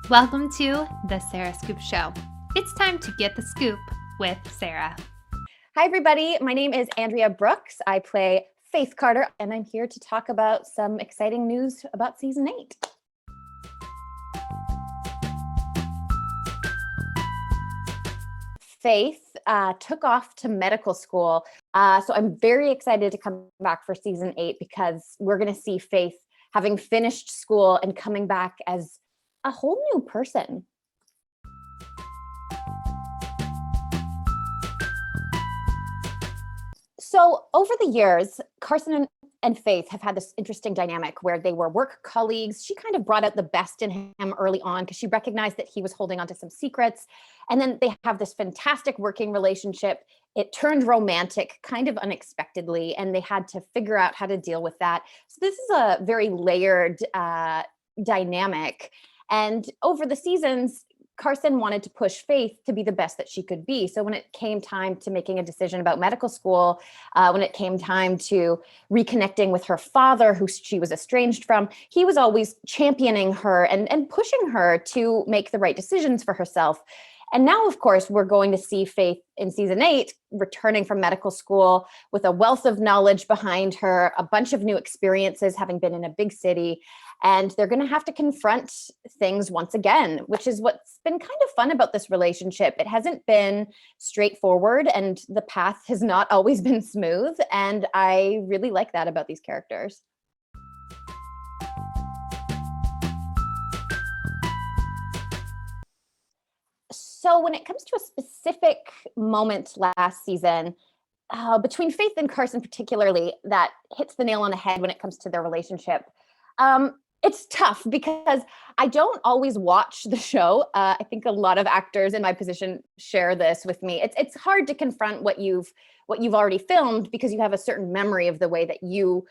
Welcome to the Sarah Scoop Show. It's time to get the scoop with Sarah. Hi, everybody. My name is Andrea Brooks. I play Faith Carter, and I'm here to talk about some exciting news about season 8. Faith took off to medical school. So I'm very excited to come back for season 8 because we're going to see Faith having finished school and coming back as a whole new person. So over the years, Carson and Faith have had this interesting dynamic where they were work colleagues. She kind of brought out the best in him early on because she recognized that he was holding on to some secrets. And then they have this fantastic working relationship. It turned romantic kind of unexpectedly, and they had to figure out how to deal with that. So this is a very layered dynamic. And over the seasons, Carson wanted to push Faith to be the best that she could be. So when it came time to making a decision about medical school, when it came time to reconnecting with her father, who she was estranged from, he was always championing her and pushing her to make the right decisions for herself. And now, of course, we're going to see Faith in season 8 returning from medical school with a wealth of knowledge behind her, a bunch of new experiences, having been in a big city. And they're going to have to confront things once again, which is what's been kind of fun about this relationship. It hasn't been straightforward, and the path has not always been smooth. And I really like that about these characters. So when it comes to a specific moment last season, between Faith and Carson particularly, that hits the nail on the head when it comes to their relationship. It's tough because I don't always watch the show. I think a lot of actors in my position share this with me. It's hard to confront what you've already filmed because you have a certain memory of the way that you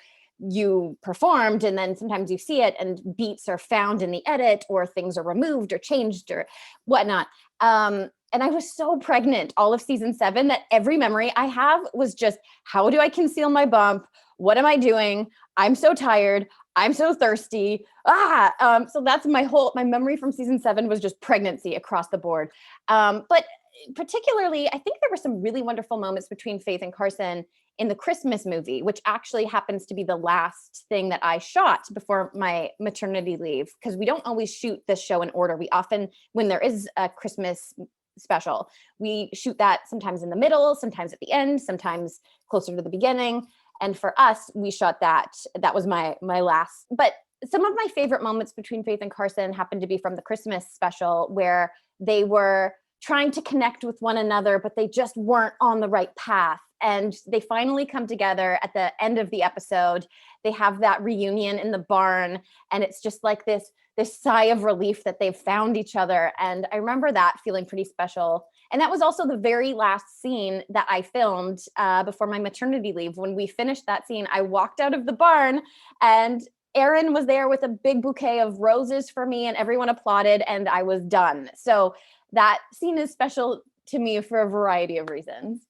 performed, and then sometimes you see it and beats are found in the edit, or things are removed or changed or whatnot. And I was so pregnant all of season 7 that every memory I have was just, how do I conceal my bump? What am I doing? I'm so tired. I'm so thirsty. So that's my memory from season 7 was just pregnancy across the board. But particularly, I think there were some really wonderful moments between Faith and Carson in the Christmas movie, which actually happens to be the last thing that I shot before my maternity leave, because we don't always shoot this show in order. We often, when there is a Christmas special, we shoot that sometimes in the middle, sometimes at the end, sometimes closer to the beginning. And for us, we shot that. That was my last. But some of my favorite moments between Faith and Carson happened to be from the Christmas special, where they were trying to connect with one another, but they just weren't on the right path. And they finally come together at the end of the episode. They have that reunion in the barn, and it's just like this sigh of relief that they've found each other. And I remember that feeling pretty special. And that was also the very last scene that I filmed before my maternity leave. When we finished that scene, I walked out of the barn, and Aaron was there with a big bouquet of roses for me, and everyone applauded, and I was done. So that scene is special to me for a variety of reasons.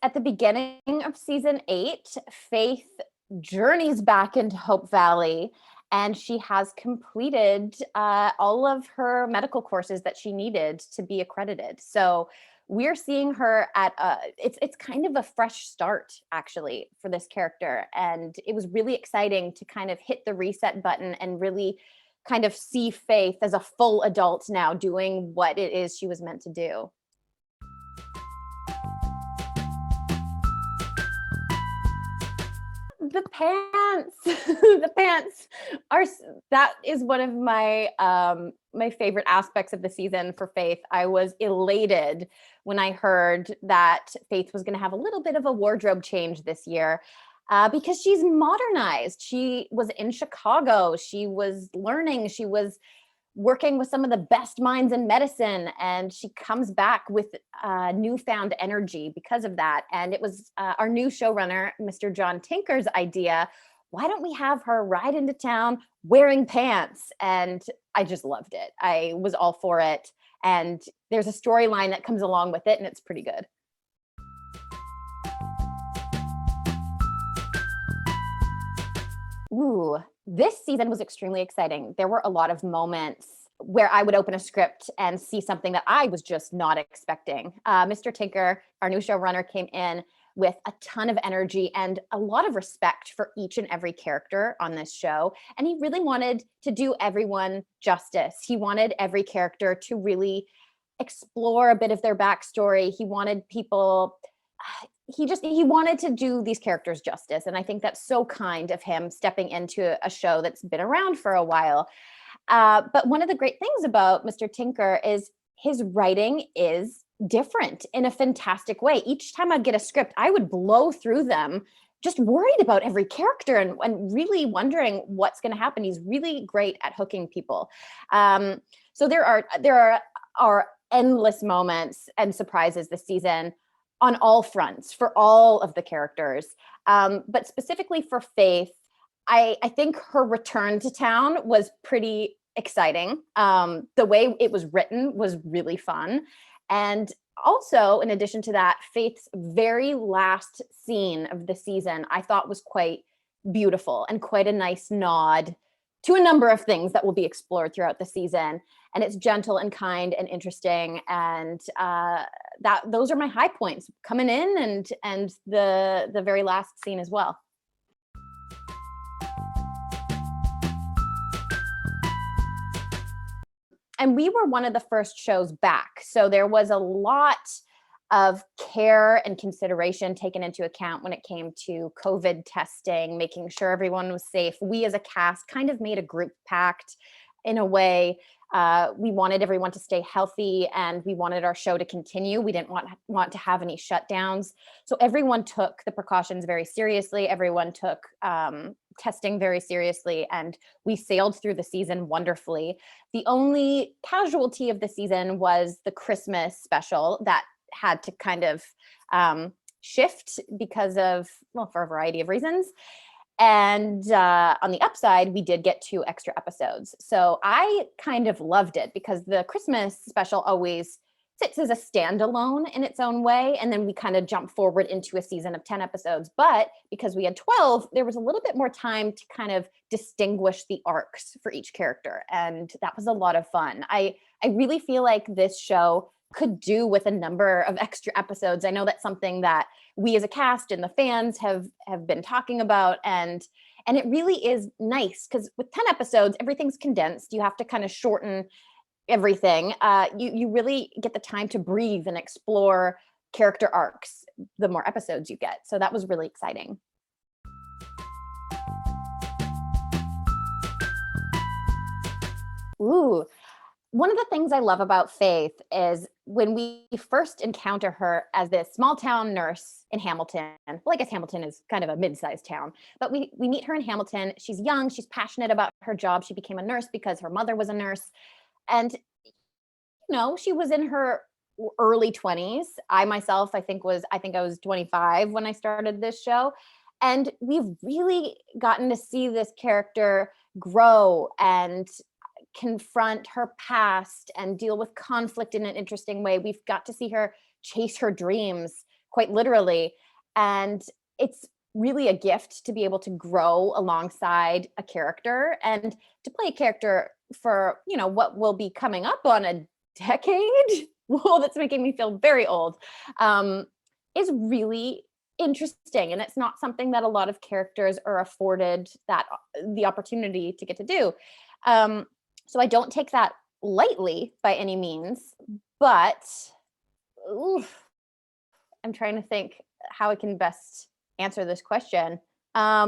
At the beginning of season 8, Faith journeys back into Hope Valley, and she has completed all of her medical courses that she needed to be accredited. So we're seeing her at it's kind of a fresh start, actually, for this character. And it was really exciting to kind of hit the reset button and really kind of see Faith as a full adult now doing what it is she was meant to do. The pants. The pants are, that is one of my my favorite aspects of the season for Faith. I was elated when I heard that Faith was going to have a little bit of a wardrobe change this year, because she's modernized. She was in Chicago. She was learning. She was working with some of the best minds in medicine, and she comes back with newfound energy because of that. And it was our new showrunner, Mr. John Tinker's idea. Why don't we have her ride into town wearing pants? And I just loved it. I was all for it. And there's a storyline that comes along with it, and it's pretty good. Ooh, this season was extremely exciting. There were a lot of moments where I would open a script and see something that I was just not expecting. Mr. Tinker, our new showrunner, came in with a ton of energy and a lot of respect for each and every character on this show. And he really wanted to do everyone justice. He wanted every character to really explore a bit of their backstory. He wanted people he wanted to do these characters justice, and I think that's so kind of him stepping into a show that's been around for a while. But one of the great things about Mr. Tinker is his writing is different in a fantastic way. Each time I'd get a script, I would blow through them, just worried about every character and really wondering what's going to happen. He's really great at hooking people. So there are endless moments and surprises this season on all fronts for all of the characters. But specifically for Faith, I think her return to town was pretty exciting. The way it was written was really fun. And also, in addition to that, Faith's very last scene of the season, I thought was quite beautiful and quite a nice nod to a number of things that will be explored throughout the season. And it's gentle and kind and interesting. And those are my high points coming in, and the very last scene as well. And we were one of the first shows back. So there was a lot of care and consideration taken into account when it came to COVID testing, making sure everyone was safe. We as a cast kind of made a group pact in a way. We wanted everyone to stay healthy, and we wanted our show to continue. We didn't want to have any shutdowns. So everyone took the precautions very seriously. Everyone took testing very seriously, and we sailed through the season wonderfully. The only casualty of the season was the Christmas special that had to kind of shift because of, well, for a variety of reasons. And on the upside, we did get 2 extra episodes. So I kind of loved it because the Christmas special always sits as a standalone in its own way. And then we kind of jump forward into a season of 10 episodes. But because we had 12, there was a little bit more time to kind of distinguish the arcs for each character. And that was a lot of fun. I really feel like this show could do with a number of extra episodes. I know that's something that we as a cast and the fans have been talking about, and it really is nice because with 10 episodes, everything's condensed. You have to kind of shorten everything. You really get the time to breathe and explore character arcs the more episodes you get. So that was really exciting. Ooh. One of the things I love about Faith is when we first encounter her as this small town nurse in Hamilton. Well, I guess Hamilton is kind of a mid-sized town, but we meet her in Hamilton. She's young, she's passionate about her job. She became a nurse because her mother was a nurse. And, she was in her early 20s. I myself, I think I was 25 when I started this show. And we've really gotten to see this character grow and confront her past and deal with conflict in an interesting way. We've got to see her chase her dreams quite literally. And it's really a gift to be able to grow alongside a character and to play a character for, what will be coming up on a decade. Whoa, that's making me feel very old. Is really interesting. And it's not something that a lot of characters are afforded the opportunity to get to do. So I don't take that lightly by any means, but I'm trying to think how I can best answer this question. I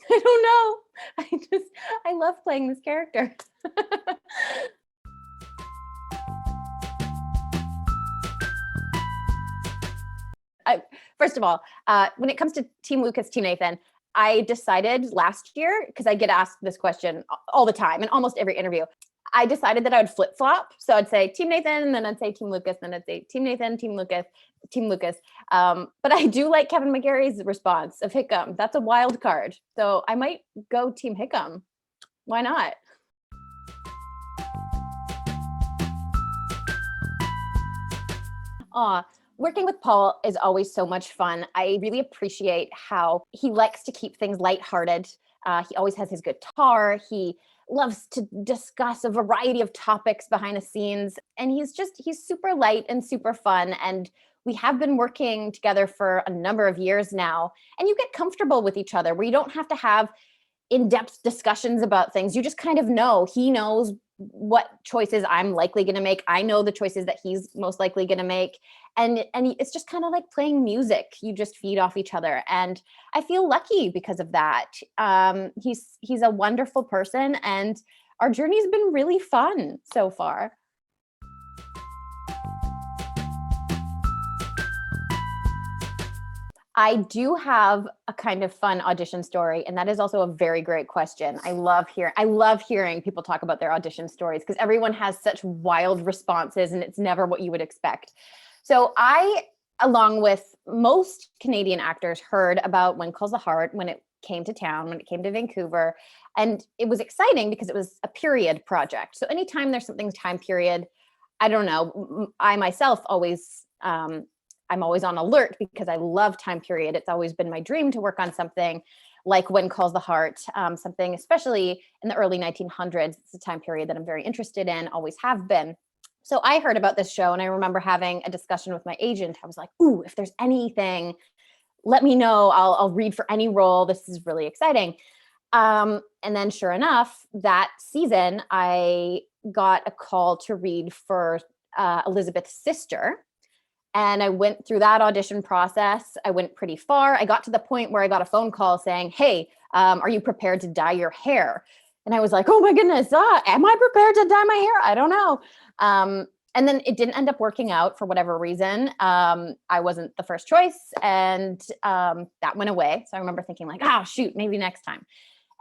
don't know. I love playing this character. First of all, when it comes to Team Lucas, Team Nathan, I decided last year, because I get asked this question all the time in almost every interview, I decided that I would flip flop. So I'd say Team Nathan, and then I'd say Team Lucas, then I'd say Team Nathan, Team Lucas, Team Lucas. But I do like Kevin McGarry's response of Hickam. That's a wild card. So I might go Team Hickam. Why not? Working with Paul is always so much fun. I really appreciate how he likes to keep things lighthearted. He always has his guitar. He loves to discuss a variety of topics behind the scenes. And he's super light and super fun. And we have been working together for a number of years now. And you get comfortable with each other where you don't have to have in-depth discussions about things. You just kind of know. He knows what choices I'm likely going to make. I know the choices that he's most likely going to make. And it's just kind of like playing music. You just feed off each other. And I feel lucky because of that. He's a wonderful person, and our journey's been really fun so far. I do have a kind of fun audition story, and that is also a very great question. I love hearing people talk about their audition stories because everyone has such wild responses, and it's never what you would expect. So I, along with most Canadian actors, heard about When Calls the Heart when it came to town, when it came to Vancouver, and it was exciting because it was a period project. So anytime there's something time period, I don't know, I myself always I'm always on alert because I love time period. It's always been my dream to work on something like When Calls the Heart, something especially in the early 1900s. It's a time period that I'm very interested in, always have been. So I heard about this show, and I remember having a discussion with my agent. I was like, ooh, if there's anything, let me know. I'll read for any role. This is really exciting. And then sure enough, that season, I got a call to read for Elizabeth's sister. And I went through that audition process. I went pretty far. I got to the point where I got a phone call saying, hey, are you prepared to dye your hair? And I was like, oh my goodness, am I prepared to dye my hair? I don't know. And then it didn't end up working out for whatever reason. I wasn't the first choice, and that went away. So I remember thinking like, oh, shoot, maybe next time.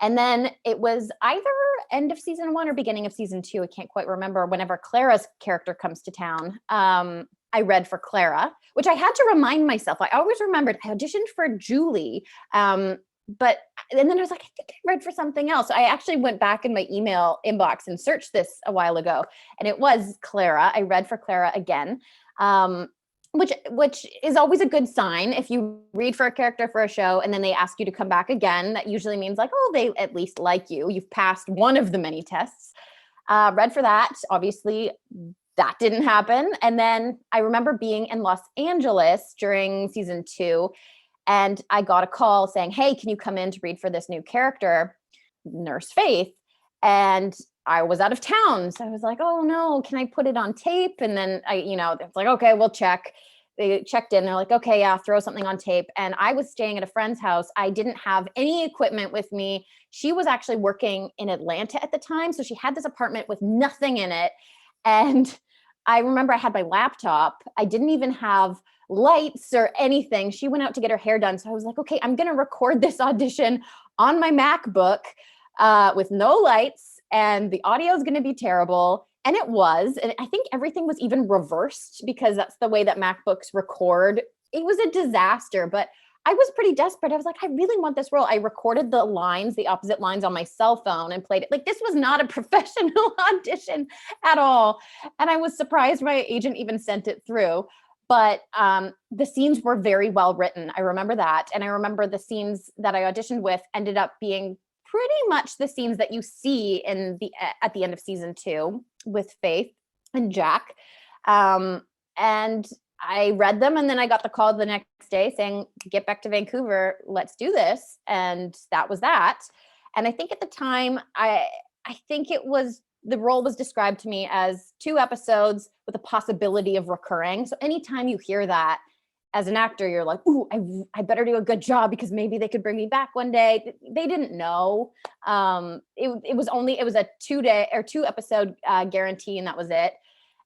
And then it was either end of season 1 or beginning of season 2. I can't quite remember. Whenever Clara's character comes to town, I read for Clara, which I had to remind myself. I always remembered I auditioned for Julie. And then I was like, I think I read for something else. So I actually went back in my email inbox and searched this a while ago, and it was Clara. I read for Clara again, which is always a good sign. If you read for a character for a show and then they ask you to come back again, that usually means like, oh, they at least like you. You've passed one of the many tests. Read for that, obviously. That didn't happen. And then I remember being in Los Angeles during season 2, and I got a call saying, hey, can you come in to read for this new character, Nurse Faith? And I was out of town. So I was like, oh no, can I put it on tape? And then it's like, okay, we'll check. They checked in. They're like, okay, yeah, throw something on tape. And I was staying at a friend's house. I didn't have any equipment with me. She was actually working in Atlanta at the time. So she had this apartment with nothing in it. And I remember I had my laptop. I didn't even have lights or anything. She went out to get her hair done. So I was like, okay, I'm going to record this audition on my MacBook with no lights, and the audio is going to be terrible. And it was. And I think everything was even reversed because that's the way that MacBooks record. It was a disaster, but I was pretty desperate. I was like, I really want this role. I recorded the lines, the opposite lines on my cell phone and played it. Like, this was not a professional audition at all. And I was surprised my agent even sent it through. But the scenes were very well written. I remember that. And I remember the scenes that I auditioned with ended up being pretty much the scenes that you see at the end of season 2 with Faith and Jack. And I read them, and then I got the call the next day saying, get back to Vancouver, let's do this. And that was that. And I think at the time, I think the role was described to me as 2 episodes with a possibility of recurring. So anytime you hear that as an actor, you're like, ooh, I better do a good job because maybe they could bring me back one day. They didn't know. It was a 2-day or 2 episode guarantee, and that was it.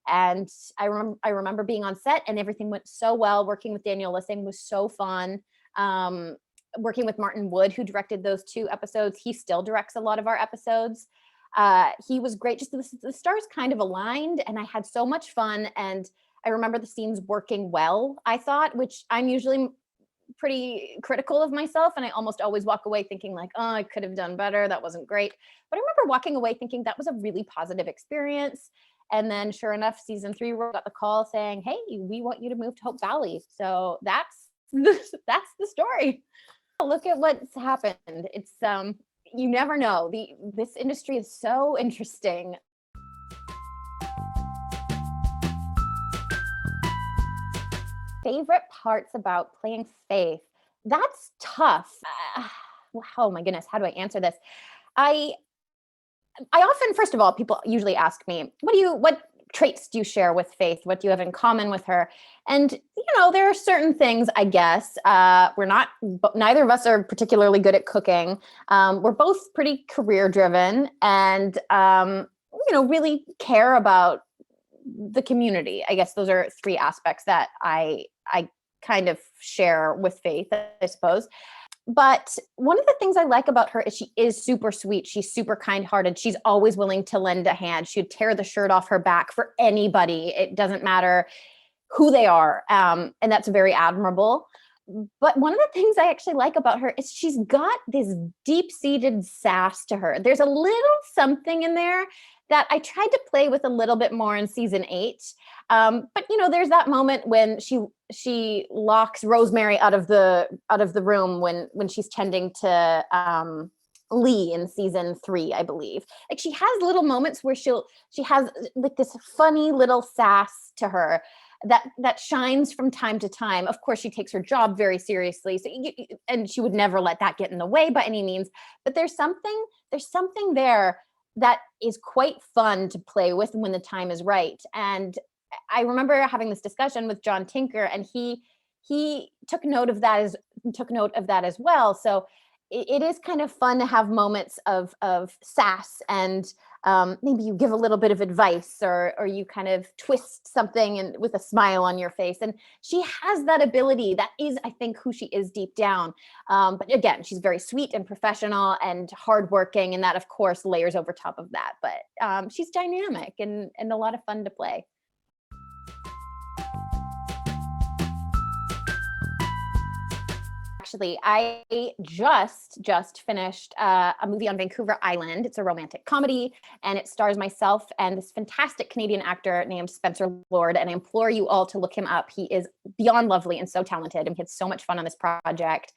And I remember being on set, and everything went so well. Working with Daniel Lissing was so fun. Working with Martin Wood, who directed those 2 episodes, he still directs a lot of our episodes. He was great. Just the stars kind of aligned, and I had so much fun. And I remember the scenes working well, I thought, which I'm usually pretty critical of myself. And I almost always walk away thinking like, oh, I could have done better. That wasn't great. But I remember walking away thinking that was a really positive experience. And then sure enough, season 3, we got the call saying, hey, we want you to move to Hope Valley. So that's the story. Look at what's happened. It's you never know. This industry is so interesting. Favorite parts about playing Faith? That's tough. Oh my goodness, how do I answer this? I often, first of all, people usually ask me, what traits do you share with Faith? What do you have in common with her? And, there are certain things, I guess. Neither of us are particularly good at cooking. We're both pretty career driven and, really care about the community. I guess those are 3 aspects that I kind of share with Faith, I suppose. But one of the things I like about her is she is super sweet. She's super kind-hearted. She's always willing to lend a hand. She'd tear the shirt off her back for anybody. It doesn't matter who they are. And that's very admirable. But one of the things I actually like about her is she's got this deep-seated sass to her. There's a little something in there that I tried to play with a little bit more in season 8. But there's that moment when she locks Rosemary out of the room when she's tending to Lee in season 3, I believe. Like, she has little moments where she has like this funny little sass to her that shines from time to time. Of course, she takes her job very seriously, and she would never let that get in the way by any means. But there's something there that is quite fun to play with when the time is right. And I remember having this discussion with John Tinker, and he took note of that as well. So it is kind of fun to have moments of sass, and maybe you give a little bit of advice, or you kind of twist something and with a smile on your face. And she has that ability. That is, I think, who she is deep down. But again, she's very sweet and professional and hardworking, and that, of course, layers over top of that. But she's dynamic and a lot of fun to play. Actually, I just finished a movie on Vancouver Island. It's a romantic comedy, and it stars myself and this fantastic Canadian actor named Spencer Lord. And I implore you all to look him up. He is beyond lovely and so talented, and we had so much fun on this project.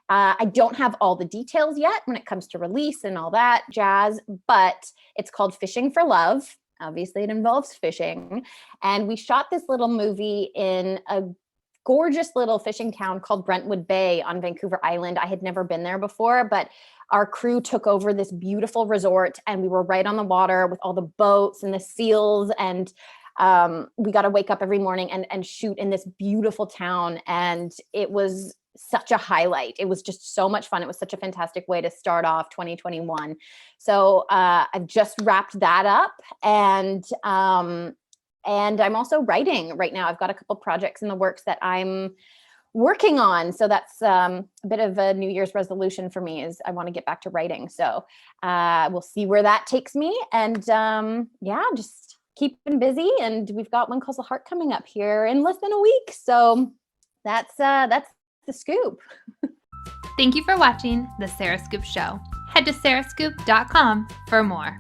I don't have all the details yet when it comes to release and all that jazz, but it's called Fishing for Love. Obviously, it involves fishing. And we shot this little movie in a gorgeous little fishing town called Brentwood Bay on Vancouver Island. I had never been there before, but our crew took over this beautiful resort, and we were right on the water with all the boats and the seals. And we got to wake up every morning and shoot in this beautiful town. And it was such a highlight. It was just so much fun. It was such a fantastic way to start off 2021. So I've just wrapped that up, and I'm also writing right now. I've got a couple projects in the works that I'm working on. So that's a bit of a New Year's resolution for me, is I want to get back to writing. So we'll see where that takes me. And just keeping busy. And we've got One Calls the Heart coming up here in less than a week. So that's the scoop. Thank you for watching The Sarah Scoop Show. Head to sarahscoop.com for more.